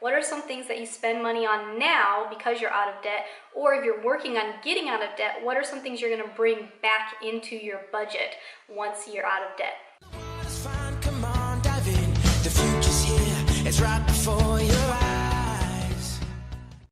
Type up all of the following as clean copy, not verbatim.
What are some things that you spend money on now because you're out of debt? Or if you're working on getting out of debt, what are some things you're going to bring back into your budget once you're out of debt? Come on, dive in. The future's here. It's right before your eyes.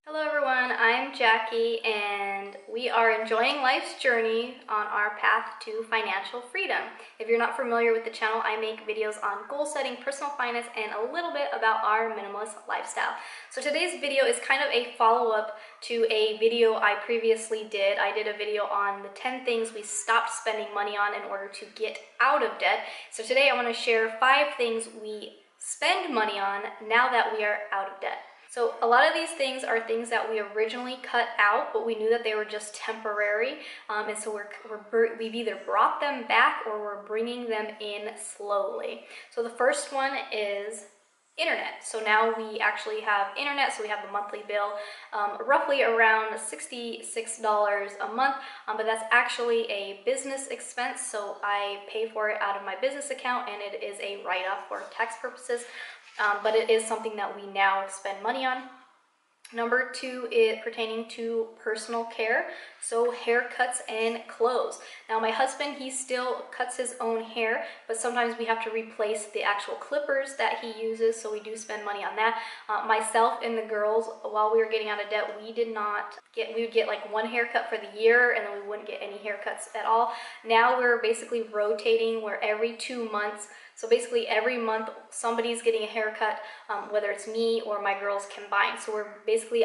Hello everyone, I'm Jackie and we are enjoying life's journey on our path to financial freedom. If you're not familiar with the channel, I make videos on goal setting, personal finance, and a little bit about our minimalist lifestyle. So today's video is kind of a follow-up to a video I previously did. I did a video on the 10 things we stopped spending money on in order to get out of debt. So today I want to share 5 things we spend money on now that we are out of debt. So a lot of these things are things that we originally cut out, but we knew that they were just temporary, and so we've either brought them back or we're bringing them in slowly. So the first one is internet. So now we actually have internet, so we have a monthly bill, roughly around $66 a month, but that's actually a business expense, so I pay for it out of my business account, and it is a write-off for tax purposes. But it is something that we now spend money on. Number 2 is pertaining to personal care, so haircuts and clothes. Now my husband, he still cuts his own hair, but sometimes we have to replace the actual clippers that he uses, so we do spend money on that. Myself and the girls, while we were getting out of debt, we would get like one haircut for the year, and then we wouldn't get any haircuts at all. Now we're basically rotating where every 2 months, so basically every month somebody's getting a haircut, whether it's me or my girls combined. So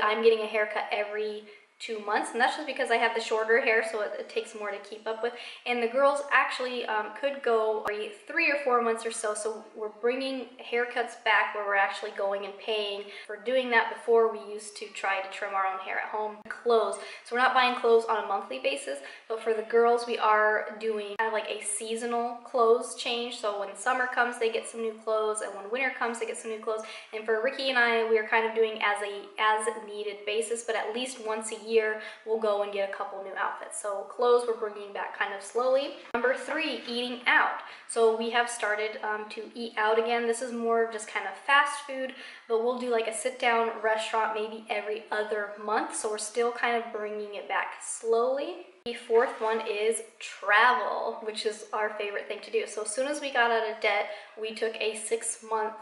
I'm getting a haircut every 2 months, and that's just because I have the shorter hair, so it takes more to keep up with. And the girls actually could go every 3 or 4 months or so, so we're bringing haircuts back where we're actually going and paying for doing that. Before, we used to try to trim our own hair at home. Clothes, so we're not buying clothes on a monthly basis, but for the girls we are doing kind of like a seasonal clothes change. So when summer comes, they get some new clothes, and when winter comes, they get some new clothes. And for Ricky and I, we are kind of doing as needed basis, but at least once a year we'll go and get a couple new outfits. So clothes we're bringing back kind of slowly. Number 3, eating out. So we have started to eat out again. This is more of just kind of fast food, but we'll do like a sit-down restaurant maybe every other month. So we're still kind of bringing it back slowly. The 4th one is travel, which is our favorite thing to do. So as soon as we got out of debt, we took a 6-month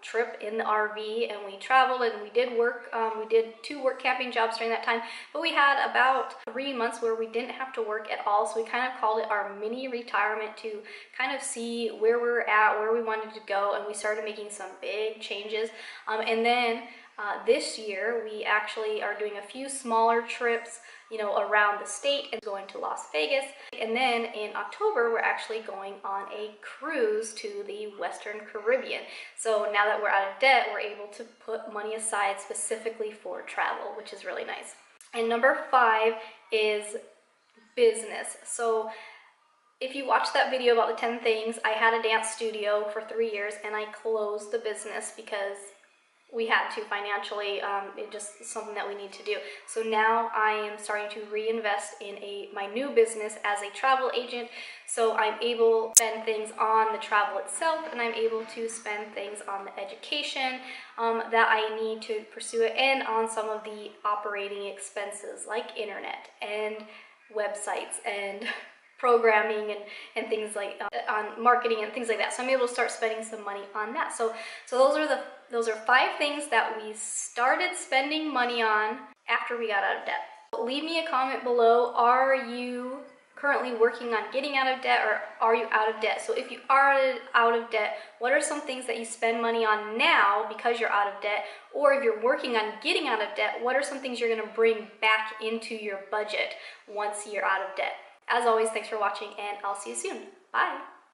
trip in the RV, and we traveled, and we did work. We did 2 work camping jobs during that time, but we had about 3 months where we didn't have to work at all. So we kind of called it our mini retirement to kind of see where we're at, where we wanted to go, and we started making some big changes. And then this year, we actually are doing a few smaller trips, around the state, and going to Las Vegas. And then in October, we're actually going on a cruise to the Western Caribbean. So now that we're out of debt, we're able to put money aside specifically for travel, which is really nice. And number 5 is business. So if you watched that video about the 10 things, I had a dance studio for 3 years, and I closed the business because we had to financially. It just something that we need to do. So now I am starting to reinvest in my new business as a travel agent. So I'm able to spend things on the travel itself, and I'm able to spend things on the education that I need to pursue it, and on some of the operating expenses like internet and websites and programming and things like on marketing and things like that. So I'm able to start spending some money on that. So those are 5 things that we started spending money on after we got out of debt. Leave me a comment below. Are you currently working on getting out of debt, or are you out of debt? So if you are out of debt, what are some things that you spend money on now because you're out of debt? Or if you're working on getting out of debt, what are some things you're going to bring back into your budget once you're out of debt? As always, thanks for watching, and I'll see you soon. Bye!